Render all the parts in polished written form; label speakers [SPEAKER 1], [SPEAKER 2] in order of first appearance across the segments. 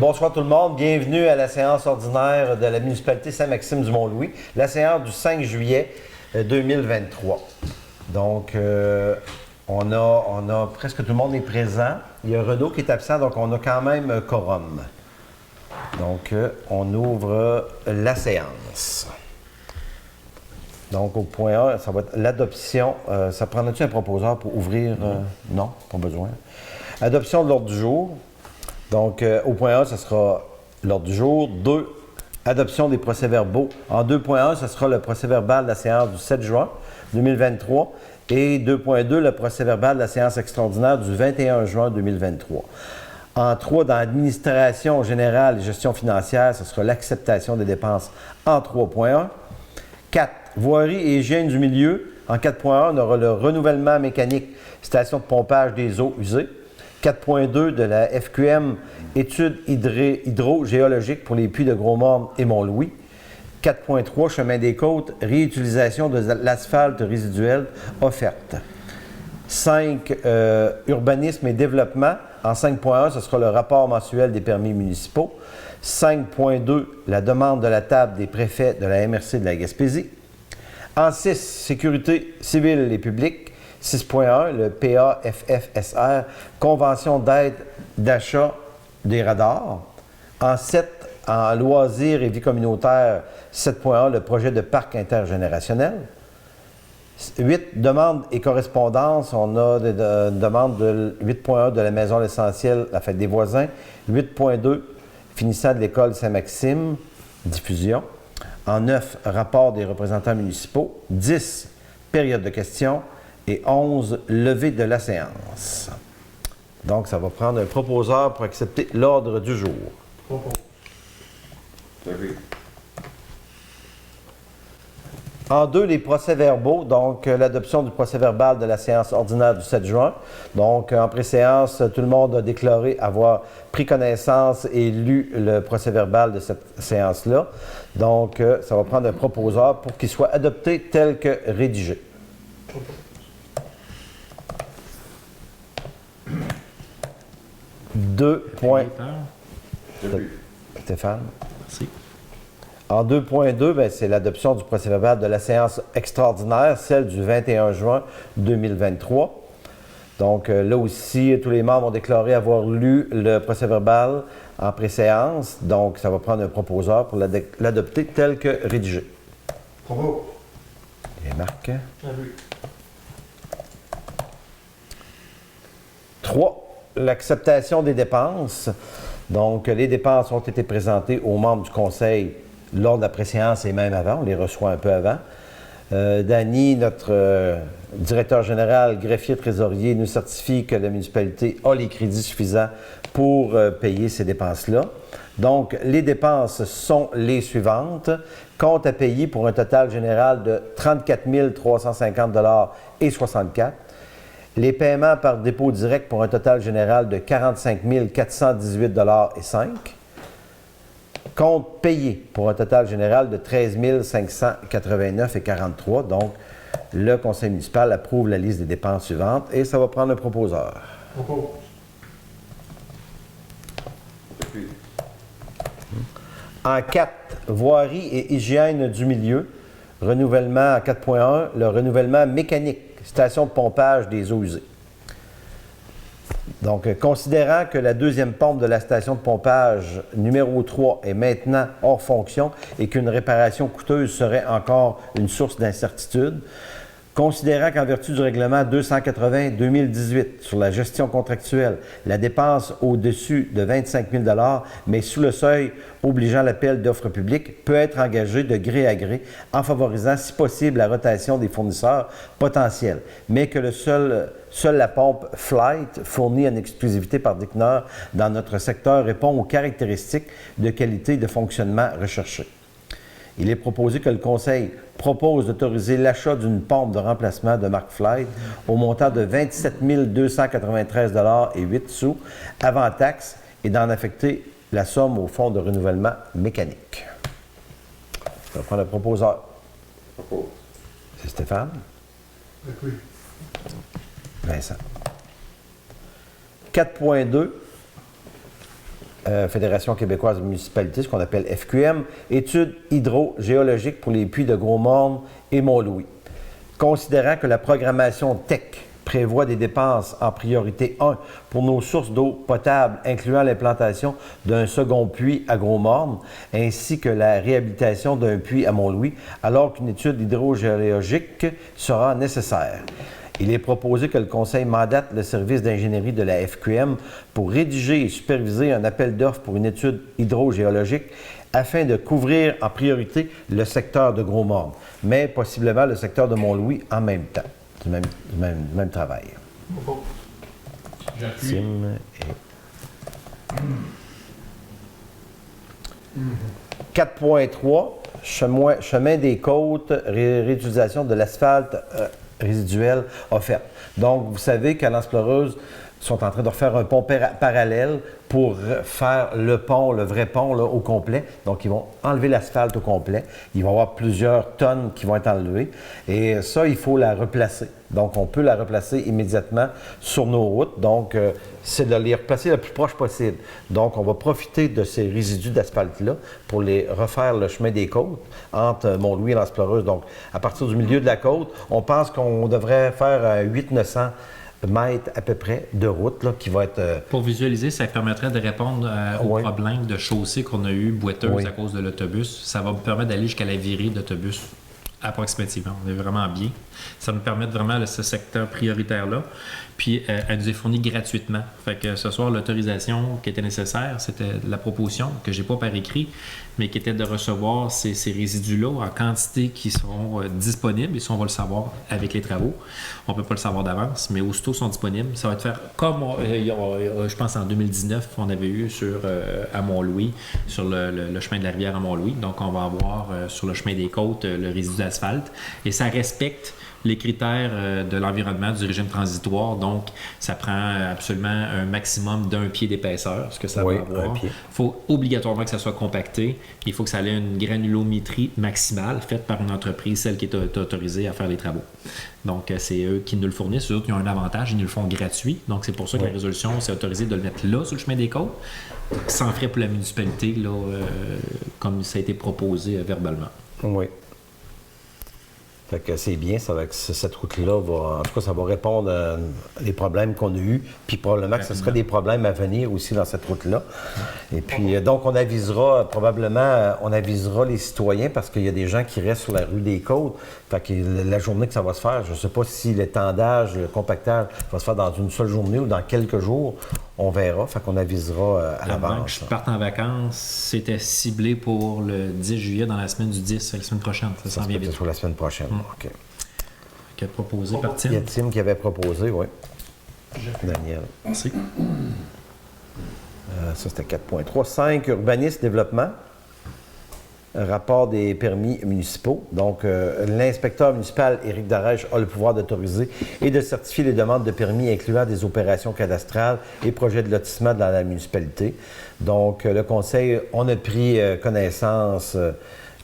[SPEAKER 1] Bonsoir tout le monde, bienvenue à la séance ordinaire de la municipalité Saint-Maxime-du-Mont-Louis, la séance du 5 juillet 2023. Donc, on a presque tout le monde est présent. Il y a Renaud qui est absent, donc on a quand même quorum. Donc, on ouvre la séance. Donc, au point 1, ça va être l'adoption. Ça prendrait-tu un proposeur pour ouvrir? Non, pas besoin. Adoption de l'ordre du jour. Donc, au point 1, ce sera l'ordre du jour. 2, adoption des procès-verbaux. En 2.1, ce sera le procès-verbal de la séance du 7 juin 2023. Et 2.2, le procès-verbal de la séance extraordinaire du 21 juin 2023. En 3, dans l'administration générale et gestion financière, ce sera l'acceptation des dépenses en 3.1. 4, voirie et hygiène du milieu. En 4.1, on aura le renouvellement mécanique, station de pompage des eaux usées. 4.2 de la FQM, études hydrogéologiques pour les puits de Gros-Morne et Mont-Louis. 4.3, chemin des côtes, réutilisation de l'asphalte résiduel offerte. 5, urbanisme et développement. En 5.1, ce sera le rapport mensuel des permis municipaux. 5.2, la demande de la table des préfets de la MRC de la Gaspésie. En 6, sécurité civile et publique. 6.1, le PAFFSR, convention d'aide d'achat des radars. En 7, en loisirs et vie communautaire, 7.1, le projet de parc intergénérationnel. 8, demande et correspondance, on a des demandes de 8.1 de la maison l'essentiel, la fête des voisins. 8.2, finissant de l'école Saint-Maxime, diffusion. En 9, rapport des représentants municipaux. 10, période de questions. Et 11, levée de la séance. Donc, ça va prendre un proposeur pour accepter l'ordre du jour. En 2, les procès-verbaux. Donc, l'adoption du procès-verbal de la séance ordinaire du 7 juin. Donc, en pré-séance, tout le monde a déclaré avoir pris connaissance et lu le procès-verbal de cette séance-là. Donc, ça va prendre un proposeur pour qu'il soit adopté tel que rédigé. Stéphane.
[SPEAKER 2] Merci.
[SPEAKER 1] En 2.2, ben, c'est l'adoption du procès-verbal de la séance extraordinaire, celle du 21 juin 2023. Donc, là aussi, tous les membres ont déclaré avoir lu le procès-verbal en pré-séance. Donc, ça va prendre un proposeur pour l'adopter tel que rédigé.
[SPEAKER 3] Bravo.
[SPEAKER 1] Et Marc.
[SPEAKER 3] Ah oui.
[SPEAKER 1] 3. L'acceptation des dépenses. Donc, les dépenses ont été présentées aux membres du conseil lors de la préséance et même avant. On les reçoit un peu avant. Danny, notre directeur général, greffier trésorier, nous certifie que la municipalité a les crédits suffisants pour payer ces dépenses-là. Donc, les dépenses sont les suivantes. Compte à payer pour un total général de 34 350 et 64. Les paiements par dépôt direct pour un total général de 45 418 et 5. Compte payé pour un total général de 13 589 et 43. Donc, le conseil municipal approuve la liste des dépenses suivantes et ça va prendre un proposeur.
[SPEAKER 3] Bravo.
[SPEAKER 1] En 4, voirie et hygiène du milieu. Renouvellement en 4.1, le renouvellement mécanique. Station de pompage des eaux usées. Donc, considérant que la deuxième pompe de la station de pompage numéro 3 est maintenant hors fonction et qu'une réparation coûteuse serait encore une source d'incertitude, considérant qu'en vertu du règlement 280-2018 sur la gestion contractuelle, la dépense au-dessus de 25 000 $, mais sous le seuil obligeant l'appel d'offres publiques, peut être engagée de gré à gré en favorisant, si possible, la rotation des fournisseurs potentiels, mais que seule la pompe Flight, fournie en exclusivité par Dicnor dans notre secteur, répond aux caractéristiques de qualité et de fonctionnement recherchées. Il est proposé que le Conseil propose d'autoriser l'achat d'une pompe de remplacement de marque Flight au montant de 27 293 et 8 sous avant taxe et d'en affecter la somme au fonds de renouvellement mécanique. Je vais prendre le proposeur. C'est Stéphane.
[SPEAKER 3] Oui.
[SPEAKER 1] Vincent. 4.2. Fédération québécoise de municipalités, ce qu'on appelle FQM, études hydrogéologiques pour les puits de Gros-Morne et Mont-Louis. Considérant que la programmation TEC prévoit des dépenses en priorité 1 pour nos sources d'eau potable, incluant l'implantation d'un second puits à Gros-Morne, ainsi que la réhabilitation d'un puits à Mont-Louis, alors qu'une étude hydrogéologique sera nécessaire. Il est proposé que le Conseil mandate le service d'ingénierie de la FQM pour rédiger et superviser un appel d'offres pour une étude hydrogéologique afin de couvrir en priorité le secteur de Gros-Morne, mais possiblement le secteur de Mont-Louis en même temps, du même travail.
[SPEAKER 3] Propos.
[SPEAKER 2] J'appuie.
[SPEAKER 1] Tim et... 4.3, chemin des côtes, réutilisation de l'asphalte résiduel offerte. Donc, vous savez qu'à l'Anse-Pleureuse, sont en train de refaire un pont parallèle pour faire le pont, le vrai pont là, au complet. Donc, ils vont enlever l'asphalte au complet. Il va y avoir plusieurs tonnes qui vont être enlevées. Et ça, il faut la replacer. Donc, on peut la replacer immédiatement sur nos routes. Donc, c'est de les replacer le plus proche possible. Donc, on va profiter de ces résidus d'asphalte-là pour les refaire le chemin des côtes entre Mont-Louis et l'Anse-Pleureuse. Donc, à partir du milieu de la côte, on pense qu'on devrait faire 800-900 mètres à peu près de route là, qui va être...
[SPEAKER 4] Pour visualiser, ça permettrait de répondre aux
[SPEAKER 1] Oui.
[SPEAKER 4] problèmes de chaussée qu'on a eu boiteuses
[SPEAKER 1] Oui.
[SPEAKER 4] à cause de l'autobus. Ça va me permettre d'aller jusqu'à la virée d'autobus approximativement. On est vraiment bien. Ça nous permet vraiment ce secteur prioritaire-là. Puis, elle nous est fournie gratuitement. Fait que ce soir, l'autorisation qui était nécessaire, c'était la proposition que j'ai pas par écrit, mais qui était de recevoir ces résidus-là en quantité qui seront disponibles. Et ça, on va le savoir avec les travaux. On peut pas le savoir d'avance, mais aussitôt sont disponibles. Ça va être faire comme, je pense, en 2019, on avait eu à Mont-Louis, sur le chemin de la rivière à Mont-Louis. Donc, on va avoir sur le chemin des côtes le résidu d'asphalte. Et ça respecte les critères de l'environnement du régime transitoire. Donc, ça prend absolument un maximum d'un pied d'épaisseur, ce que ça
[SPEAKER 1] Oui,
[SPEAKER 4] va avoir.
[SPEAKER 1] un pied.
[SPEAKER 4] Il faut obligatoirement que ça soit compacté. Il faut que ça ait une granulométrie maximale faite par une entreprise, celle qui est autorisée à faire les travaux. Donc, c'est eux qui nous le fournissent. Eux autres, ils ont un avantage, ils nous le font gratuit. Donc, c'est pour ça que la résolution s'est autorisée de le mettre là, sur le chemin des côtes, sans frais pour la municipalité, là, comme ça a été proposé verbalement.
[SPEAKER 1] Oui. Fait que c'est bien, ça va, que cette route-là va, en tout cas, ça va répondre à les problèmes qu'on a eus, puis probablement que ce sera des problèmes à venir aussi dans cette route-là. Et puis, donc, on avisera les citoyens parce qu'il y a des gens qui restent sur la rue des Côtes. Fait que la journée que ça va se faire, je ne sais pas si l'étendage, le compactage va se faire dans une seule journée ou dans quelques jours. On verra. Fait qu'on avisera à
[SPEAKER 4] Avant que
[SPEAKER 1] l'avance.
[SPEAKER 4] je parte en vacances, c'était ciblé pour le 10 juillet dans la semaine du 10, la semaine prochaine. Ça
[SPEAKER 1] Ça
[SPEAKER 4] s'en
[SPEAKER 1] se
[SPEAKER 4] vient
[SPEAKER 1] peut que ce
[SPEAKER 4] vite.
[SPEAKER 1] soit la semaine prochaine. OK.
[SPEAKER 4] Qui est proposé par
[SPEAKER 1] Il y a
[SPEAKER 4] Tim.
[SPEAKER 1] Tim qui avait proposé, oui. Daniel.
[SPEAKER 4] Merci.
[SPEAKER 1] Ça, c'était 4.3. 5, urbanisme, développement. Rapport des permis municipaux. Donc, l'inspecteur municipal, Éric Darèche, a le pouvoir d'autoriser et de certifier les demandes de permis incluant des opérations cadastrales et projets de lotissement dans la municipalité. Donc, le conseil, on a pris connaissance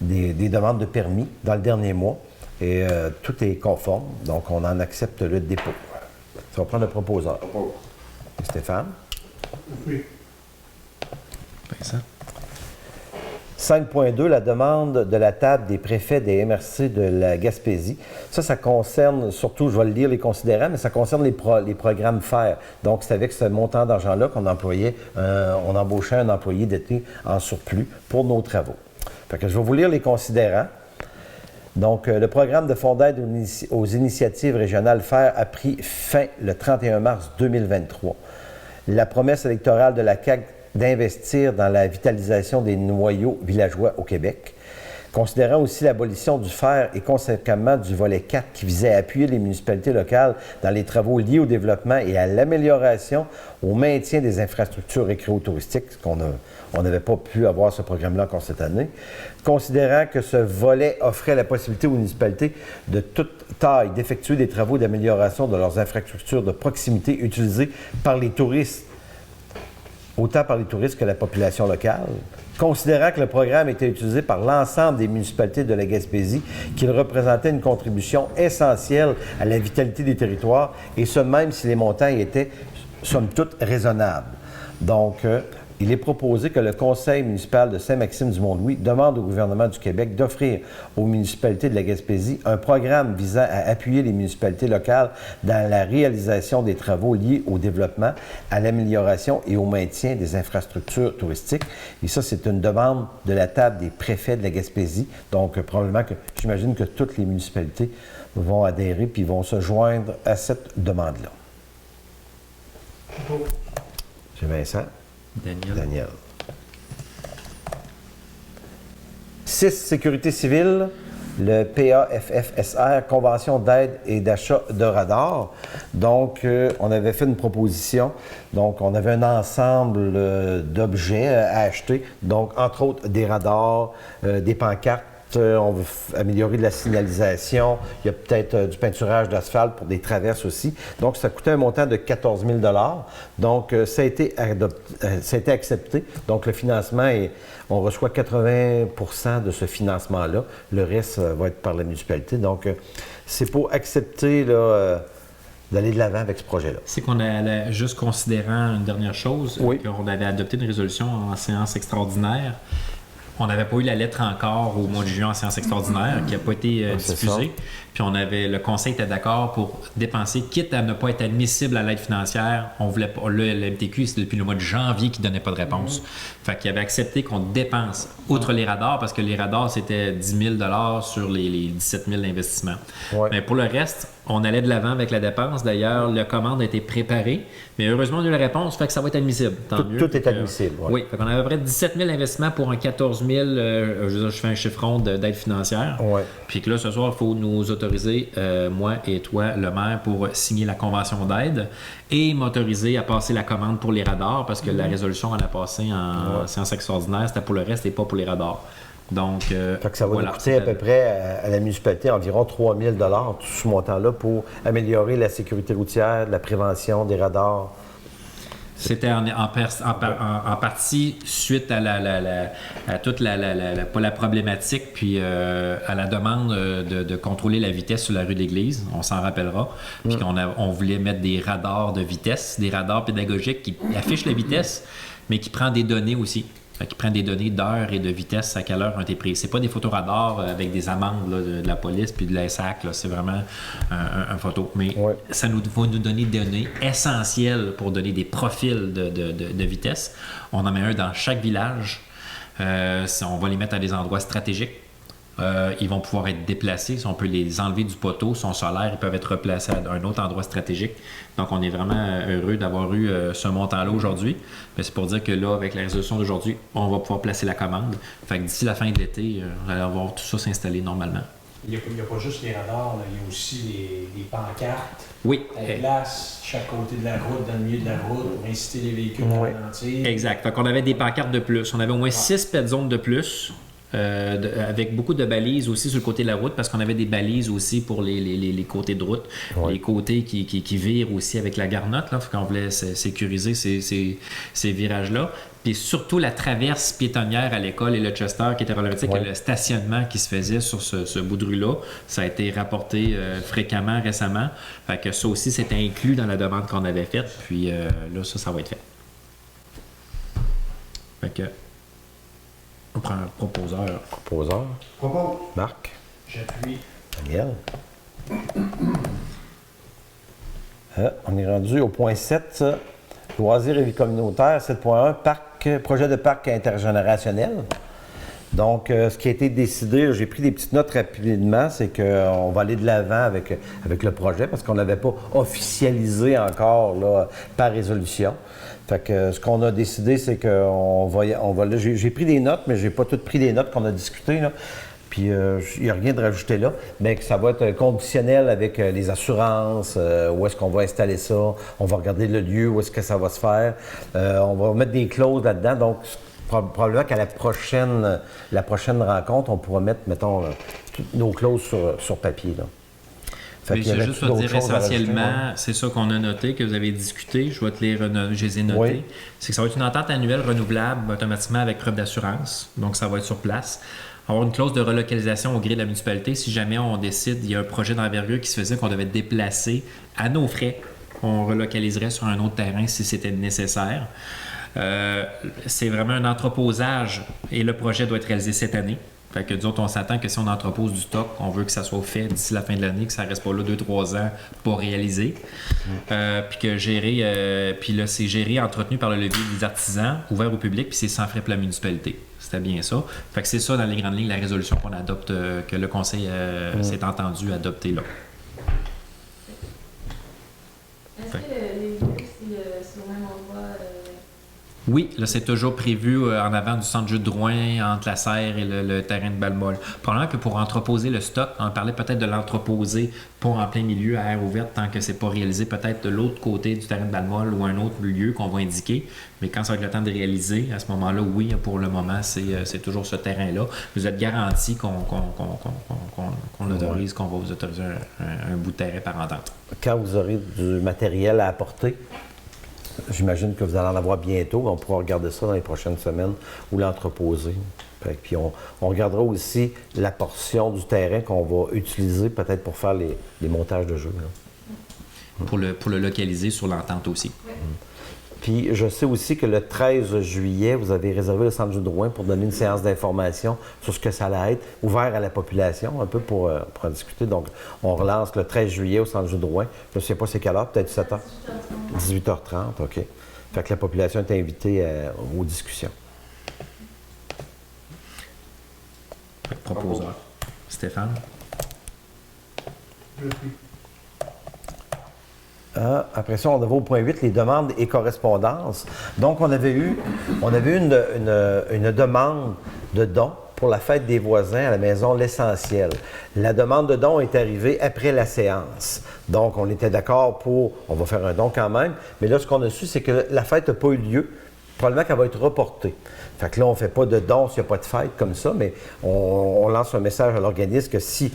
[SPEAKER 1] des demandes de permis dans le dernier mois et tout est conforme. Donc, on en accepte le dépôt. Ça va prendre le proposeur. Stéphane?
[SPEAKER 3] Oui.
[SPEAKER 4] Vincent.
[SPEAKER 1] 5.2, la demande de la table des préfets des MRC de la Gaspésie. Ça concerne surtout, je vais le lire les considérants, mais ça concerne les programmes FAIR. Donc, c'est avec ce montant d'argent-là qu'on on embauchait un employé d'été en surplus pour nos travaux. Fait que je vais vous lire les considérants. Donc, le programme de fonds d'aide aux initiatives régionales FAIR a pris fin le 31 mars 2023. La promesse électorale de la CAQ d'investir dans la vitalisation des noyaux villageois au Québec, considérant aussi l'abolition du FER et conséquemment du volet 4 qui visait à appuyer les municipalités locales dans les travaux liés au développement et à l'amélioration, au maintien des infrastructures récréotouristiques, on n'avait pas pu avoir ce programme-là encore cette année, considérant que ce volet offrait la possibilité aux municipalités de toute taille d'effectuer des travaux d'amélioration de leurs infrastructures de proximité utilisées par les touristes, autant par les touristes que la population locale, considérant que le programme était utilisé par l'ensemble des municipalités de la Gaspésie, qu'il représentait une contribution essentielle à la vitalité des territoires, et ce même si les montants étaient, somme toute, raisonnables. Donc, il est proposé que le Conseil municipal de Saint-Maxime-du-Mont-Louis demande au gouvernement du Québec d'offrir aux municipalités de la Gaspésie un programme visant à appuyer les municipalités locales dans la réalisation des travaux liés au développement, à l'amélioration et au maintien des infrastructures touristiques. Et ça, c'est une demande de la table des préfets de la Gaspésie. Donc, probablement que j'imagine que toutes les municipalités vont adhérer puis vont se joindre à cette demande-là.
[SPEAKER 3] Propos.
[SPEAKER 1] M. Vincent. Daniel. 6. Sécurité civile, le PAFFSR, Convention d'aide et d'achat de radars. Donc, on avait fait une proposition. Donc, on avait un ensemble d'objets à acheter. Donc, entre autres, des radars, des pancartes. On veut améliorer de la signalisation. Il y a peut-être du peinturage d'asphalte pour des traverses aussi. Donc, ça coûtait un montant de 14 000 $. Donc, ça a été accepté. Donc, le financement, on reçoit 80 % de ce financement-là. Le reste va être par la municipalité. Donc, c'est pour accepter là, d'aller de l'avant avec ce projet-là.
[SPEAKER 4] C'est qu'on a, juste considérant une dernière chose,
[SPEAKER 1] Oui.
[SPEAKER 4] qu'on avait adopté une résolution en séance extraordinaire. On n'avait pas eu la lettre encore au mois de juin en séance extraordinaire qui n'a pas été diffusée. Puis le conseil était d'accord pour dépenser, quitte à ne pas être admissible à l'aide financière. On voulait pas. Le MTQ, c'est depuis le mois de janvier qu'il ne donnait pas de réponse. Fait qu'il avait accepté qu'on dépense, outre les radars, parce que les radars, c'était 10 000 $ sur les 17 000 d'investissement.
[SPEAKER 1] Ouais.
[SPEAKER 4] Mais pour le reste, on allait de l'avant avec la dépense. D'ailleurs, la commande a été préparée. Mais heureusement, on a eu la réponse, fait que ça va être admissible. Tant mieux.
[SPEAKER 1] Tout est admissible. Ouais.
[SPEAKER 4] Oui, fait qu'on avait à peu près 17 000 investissements pour un 14 000, je fais un chiffron d'aide financière.
[SPEAKER 1] Ouais.
[SPEAKER 4] Puis que là, ce soir, il faut nous autoriser, moi et toi, le maire, pour signer la convention d'aide et m'autoriser à passer la commande pour les radars parce que la résolution, elle a passé en séance extraordinaire, c'était pour le reste et pas pour les radars. Donc,
[SPEAKER 1] fait que ça va nous coûter à peu près à la municipalité environ 3 000 $, tout ce montant-là, pour améliorer la sécurité routière, la prévention des radars.
[SPEAKER 4] C'était en partie suite à toute pas la problématique, puis à la demande de contrôler la vitesse sur la rue de l'Église, on s'en rappellera. Puis on voulait mettre des radars de vitesse, des radars pédagogiques qui affichent la vitesse, mais qui prennent des données aussi. Qui prend des données d'heure et de vitesse à quelle heure ont été prises. C'est pas des photoradars avec des amendes là, de la police puis de la SAC. Là. C'est vraiment un photo. Mais ça va nous donner des données essentielles pour donner des profils de vitesse. On en met un dans chaque village. On va les mettre à des endroits stratégiques. Ils vont pouvoir être déplacés. Si on peut les enlever du poteau, sont solaires, ils peuvent être replacés à un autre endroit stratégique. Donc, on est vraiment heureux d'avoir eu ce montant-là aujourd'hui. Mais c'est pour dire que là, avec la résolution d'aujourd'hui, on va pouvoir placer la commande. Fait que d'ici la fin de l'été, on va voir tout ça s'installer normalement.
[SPEAKER 2] Il n'y a pas juste les radars, là, il y a aussi les pancartes.
[SPEAKER 4] Oui.
[SPEAKER 2] À la place, chaque côté de la route, dans le milieu de la route, pour inciter les véhicules à ralentir.
[SPEAKER 4] Exact. Fait qu'on avait des pancartes de plus. On avait au moins 6 pet zones de plus. Avec beaucoup de balises aussi sur le côté de la route parce qu'on avait des balises aussi pour les côtés de route, les côtés qui virent aussi avec la garnotte, là, qu'on voulait sécuriser ces virages-là. Puis surtout la traverse piétonnière à l'école et le Chester qui était problématique, le stationnement qui se faisait sur ce bout de rue-là, ça a été rapporté fréquemment récemment. Fait que ça aussi, c'était inclus dans la demande qu'on avait faite. Puis là, ça va être fait. Fait que on prend un proposeur.
[SPEAKER 3] Propos.
[SPEAKER 1] Marc.
[SPEAKER 2] J'appuie.
[SPEAKER 1] Daniel. On est rendu au point 7, loisirs et vie communautaire. 7.1, projet de parc intergénérationnel. Donc, ce qui a été décidé, j'ai pris des petites notes rapidement, c'est qu'on va aller de l'avant avec le projet parce qu'on ne l'avait pas officialisé encore là, par résolution. Fait que ce qu'on a décidé, c'est qu'on va j'ai pris des notes, mais j'ai pas toutes pris des notes qu'on a discutées, là. Puis il n'y a rien de rajouté là, mais que ça va être conditionnel avec les assurances, où est-ce qu'on va installer ça, on va regarder le lieu, où est-ce que ça va se faire. On va mettre des clauses là-dedans, donc probablement qu'à la prochaine rencontre, on pourra mettre, mettons, toutes nos clauses sur papier, là.
[SPEAKER 4] Mais je vais juste te dire essentiellement, c'est ça qu'on a noté, que vous avez discuté, je vais te je les ai notés. C'est que ça va être une entente annuelle renouvelable automatiquement avec preuve d'assurance, donc ça va être sur place. Avoir une clause de relocalisation au gré de la municipalité, si jamais on décide, il y a un projet d'envergure qui se faisait qu'on devait déplacer à nos frais, on relocaliserait sur un autre terrain si c'était nécessaire. C'est vraiment un entreposage et le projet doit être réalisé cette année. Fait que nous autres, on s'attend que si on entrepose du stock, on veut que ça soit fait d'ici la fin de l'année, que ça ne reste pas là 2-3 ans pour réaliser. Puis là, c'est géré, entretenu par le levier des artisans, ouvert au public, puis c'est sans frais pour la municipalité. C'était bien ça. Fait que c'est ça, dans les grandes lignes, la résolution qu'on adopte, que le conseil s'est entendu adopter là.
[SPEAKER 5] Est-ce que les lieux, c'est au même endroit?
[SPEAKER 4] Oui, là, c'est toujours prévu en avant du centre Jules Drouin, entre la serre et le terrain de Balmol. Probablement que pour entreposer le stock, on parlait peut-être de l'entreposer pas en plein milieu à air ouverte tant que c'est pas réalisé, peut-être de l'autre côté du terrain de Balmol ou un autre lieu qu'on va indiquer. Mais quand ça va être le temps de réaliser, à ce moment-là, oui, pour le moment, c'est toujours ce terrain-là. Vous êtes garanti qu'on autorise, qu'on va vous autoriser un bout de terrain par entente.
[SPEAKER 1] Quand vous aurez du matériel à apporter, j'imagine que vous allez en avoir bientôt. On pourra regarder ça dans les prochaines semaines ou l'entreposer. Puis on regardera aussi la portion du terrain qu'on va utiliser peut-être pour faire les montages de jeux.
[SPEAKER 4] Pour le localiser sur l'entente aussi.
[SPEAKER 1] Puis je sais aussi que le 13 juillet, vous avez réservé le centre Jules Drouin pour donner une séance d'information sur ce que ça allait être, ouvert à la population, un peu pour en discuter. Donc, on relance le 13 juillet au centre Jules Drouin. Je ne sais pas c'est quelle heure, peut-être 7h? 18h30, OK. Fait que la population est invitée aux discussions.
[SPEAKER 4] Proposeur. Stéphane?
[SPEAKER 1] Après ça, on va au point 8, les demandes et correspondances. Donc, on avait eu une demande de dons pour la fête des voisins à la maison L'Essentiel. La demande de don est arrivée après la séance. Donc, on était d'accord on va faire un don quand même, mais là, ce qu'on a su, c'est que la fête n'a pas eu lieu. Probablement qu'elle va être reportée. Fait que là, on ne fait pas de don s'il n'y a pas de fête comme ça, mais on lance un message à l'organisme que si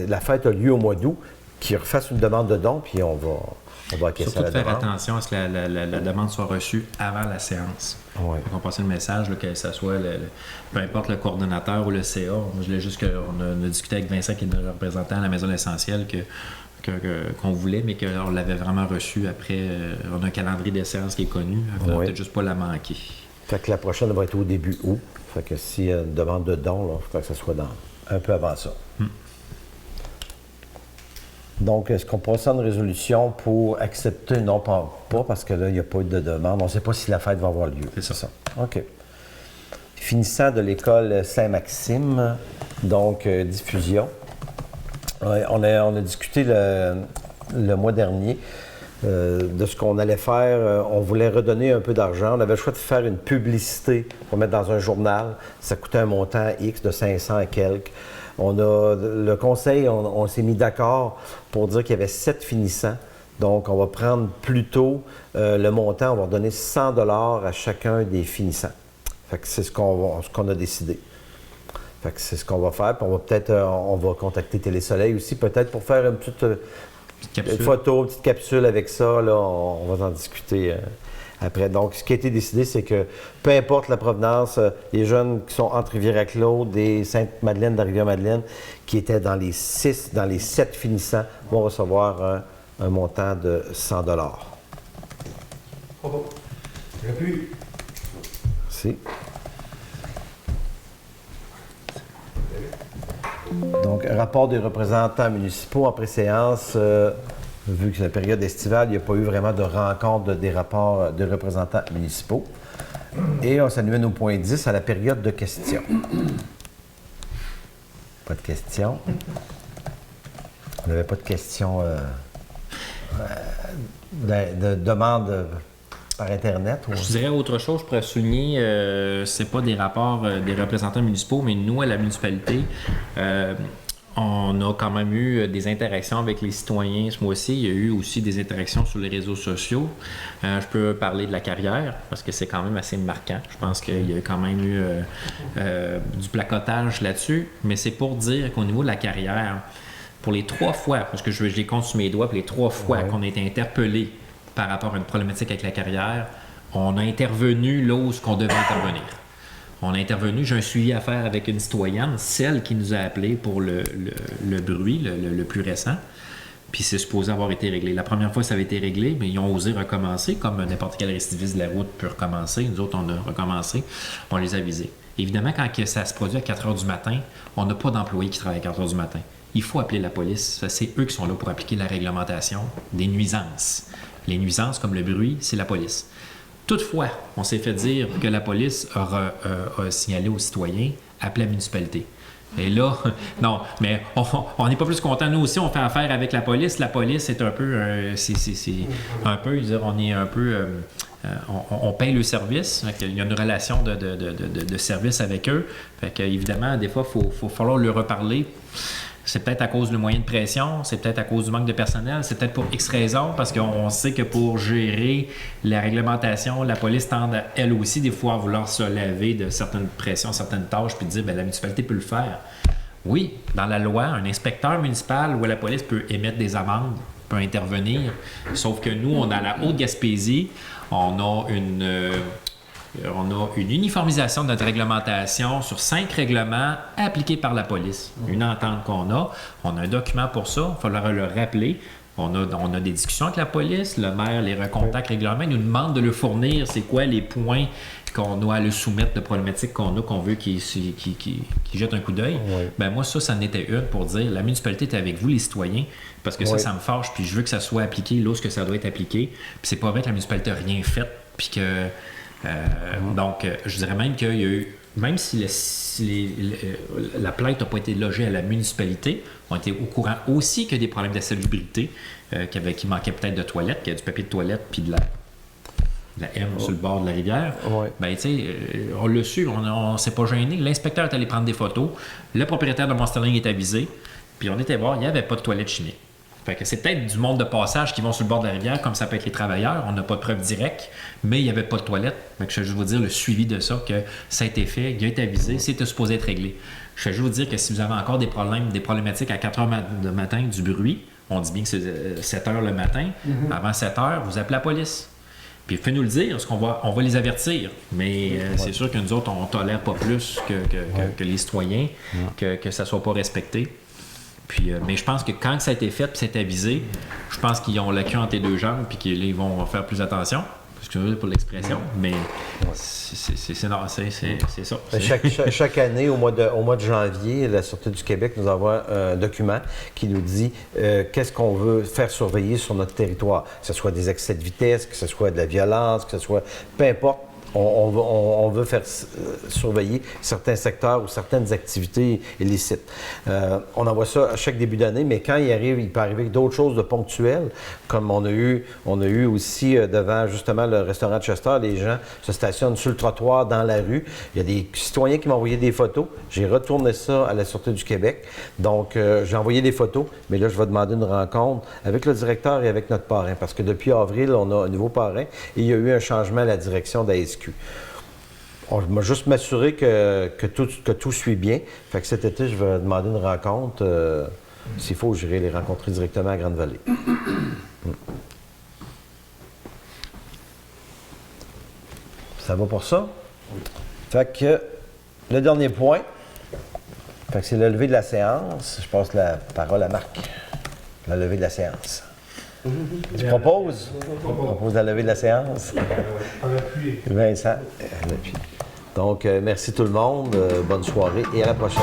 [SPEAKER 1] la fête a lieu au mois d'août, qu'il refasse une demande de don, puis on va acquiescer à la demande.
[SPEAKER 4] Surtout de faire attention à ce que la demande soit reçue avant la séance.
[SPEAKER 1] Ouais.
[SPEAKER 4] On passe le message, là, que ce soit peu importe le coordonnateur ou le CA. Moi, je voulais juste qu'on a discuté avec Vincent, qui est notre représentant à la Maison L'Essentiel, qu'on voulait, mais qu'on l'avait vraiment reçu après. On a un calendrier des séances qui est connu. Il ne faut peut-être juste pas la manquer.
[SPEAKER 1] Fait que la prochaine va être au début août. Fait que s'il y a une demande de don, il faut que ça soit un peu avant ça. Donc, est-ce qu'on passe à une résolution pour accepter? Non, pas parce que là, il n'y a pas eu de demande. On ne sait pas si la fête va avoir lieu.
[SPEAKER 4] C'est ça.
[SPEAKER 1] OK. Finissant de l'école Saint-Maxime, donc diffusion. On a discuté le mois dernier de ce qu'on allait faire. On voulait redonner un peu d'argent. On avait le choix de faire une publicité pour mettre dans un journal. Ça coûtait un montant X de 500 et quelques. Le conseil, on s'est mis d'accord pour dire qu'il y avait 7 finissants. Donc, on va prendre plutôt le montant, on va redonner 100 $ à chacun des finissants. Fait que c'est ce qu'on a décidé. Fait que c'est ce qu'on va faire. Puis on va contacter Télésoleil aussi, peut-être pour faire une petite photo, une petite capsule avec ça. Là, on va en discuter après. Donc, ce qui a été décidé, c'est que peu importe la provenance, les jeunes qui sont entre Rivière-à-Claude et Sainte-Madeleine, de Rivière-Madeleine, qui étaient dans les 7 finissants, vont recevoir un montant de 100 $.
[SPEAKER 3] J'appuie.
[SPEAKER 1] Merci. Donc, rapport des représentants municipaux en préséance. Vu que c'est la période estivale, il n'y a pas eu vraiment de rencontre des rapports de représentants municipaux. Et on s'annume au point 10 à la période de questions. Pas de questions. On n'avait pas de questions de demande par Internet. Ou...
[SPEAKER 4] Je dirais autre chose, je pourrais souligner, c'est pas des rapports des représentants municipaux, mais nous, à la municipalité, on a quand même eu des interactions avec les citoyens ce mois-ci. Il y a eu aussi des interactions sur les réseaux sociaux. Je peux parler de la carrière, parce que c'est quand même assez marquant. Je pense qu'il y a quand même eu du placotage là-dessus. Mais c'est pour dire qu'au niveau de la carrière, pour les 3 fois, parce que je les compte sur mes doigts, pour les 3 fois qu'on a été interpellés par rapport à une problématique avec la carrière, on a intervenu là où on devait intervenir. On a intervenu, j'ai un suivi à faire avec une citoyenne, celle qui nous a appelé pour le bruit, le plus récent. Puis c'est supposé avoir été réglé. La première fois, ça avait été réglé, mais ils ont osé recommencer, comme n'importe quel récidiviste de la route peut recommencer. Nous autres, on a recommencé, on les a avisés. Évidemment, quand ça se produit à 4 heures du matin, on n'a pas d'employés qui travaillent à 4 heures du matin. Il faut appeler la police. C'est eux qui sont là pour appliquer la réglementation des nuisances. Les nuisances, comme le bruit, c'est la police. Toutefois, on s'est fait dire que la police a signalé aux citoyens, appelez la municipalité. Et là, non, mais on n'est pas plus content. Nous aussi, on fait affaire avec la police. La police est un peu, c'est un peu, je veux dire, on est un peu, on paye le service. Il y a une relation de service avec eux. Fait que, évidemment, des fois, il faut falloir leur reparler. C'est peut-être à cause du moyen de pression, c'est peut-être à cause du manque de personnel, c'est peut-être pour X raisons, parce qu'on sait que pour gérer la réglementation, la police tend, elle aussi, des fois, à vouloir se laver de certaines pressions, certaines tâches, puis dire, bien, la municipalité peut le faire. Oui, dans la loi, un inspecteur municipal ou la police peut émettre des amendes, peut intervenir, sauf que nous, on a la Haute-Gaspésie, on a une uniformisation de notre réglementation sur 5 règlements appliqués par la police. Une entente qu'on a. On a un document pour ça. Il faudra le rappeler. On a des discussions avec la police. Le maire les recontacte régulièrement. Il nous demande de le fournir. C'est quoi les points qu'on doit le soumettre de problématiques qu'on a, qu'on veut qu'il jette un coup d'œil. Oui. Ben moi, ça en était une pour dire la municipalité est avec vous, les citoyens, parce que ça me fâche, puis je veux que ça soit appliqué lorsque ça doit être appliqué. Puis c'est pas vrai que la municipalité n'a rien fait, puis que donc, je dirais même qu'il y a eu, même si la plainte n'a pas été logée à la municipalité, on était au courant aussi qu'il y a des problèmes d'insalubrité, qu'il manquait peut-être de toilettes, qu'il y a du papier de toilette puis de la M sur le bord de la rivière. Ben, tu sais, on l'a su, on s'est pas gêné. L'inspecteur est allé prendre des photos, le propriétaire de Monsterling est avisé, puis on était voir, il n'y avait pas de toilette chimique. Fait que c'est peut-être du monde de passage qui vont sur le bord de la rivière, comme ça peut être les travailleurs. On n'a pas de preuve directe, mais il n'y avait pas de toilette. Fait que je vais juste vous dire le suivi de ça, que ça a été fait, il a été avisé, c'était supposé être réglé. Je vais juste vous dire que si vous avez encore des problématiques à 4 heures du matin, du bruit, on dit bien que c'est 7 heures le matin, avant 7 heures, vous appelez la police. Puis faites-nous le dire, parce on va les avertir. Mais c'est sûr que nous autres, on ne tolère pas plus que les citoyens, que ça ne soit pas respecté. Puis, mais je pense que quand ça a été fait et c'est avisé, je pense qu'ils ont la queue entre les deux jambes et qu'ils vont faire plus attention. Excusez-moi pour l'expression, mais c'est ça.
[SPEAKER 1] Chaque année, au mois de janvier, la Sûreté du Québec nous envoie un document qui nous dit qu'est-ce qu'on veut faire surveiller sur notre territoire. Que ce soit des excès de vitesse, que ce soit de la violence, que ce soit... Peu importe. On veut faire surveiller certains secteurs ou certaines activités illicites. On envoie ça à chaque début d'année, mais quand il peut arriver d'autres choses de ponctuelles, comme on a eu aussi devant justement le restaurant de Chester, les gens se stationnent sur le trottoir dans la rue. Il y a des citoyens qui m'ont envoyé des photos. J'ai retourné ça à la Sûreté du Québec. Donc, j'ai envoyé des photos, mais là, je vais demander une rencontre avec le directeur et avec notre parrain, parce que depuis avril, on a un nouveau parrain et il y a eu un changement à la direction de la SQ. On va juste m'assurer que tout suit bien. Fait que cet été, je vais demander une rencontre. S'il faut, j'irai les rencontrer directement à Grande-Vallée. Ça va pour ça? Fait que le dernier point, fait que c'est le lever de la séance. Je passe la parole à Marc. La levée de la séance. Tu proposes? On propose la levée de la séance. Vincent, à l'appui. Donc, merci tout le monde. Bonne soirée et à la prochaine.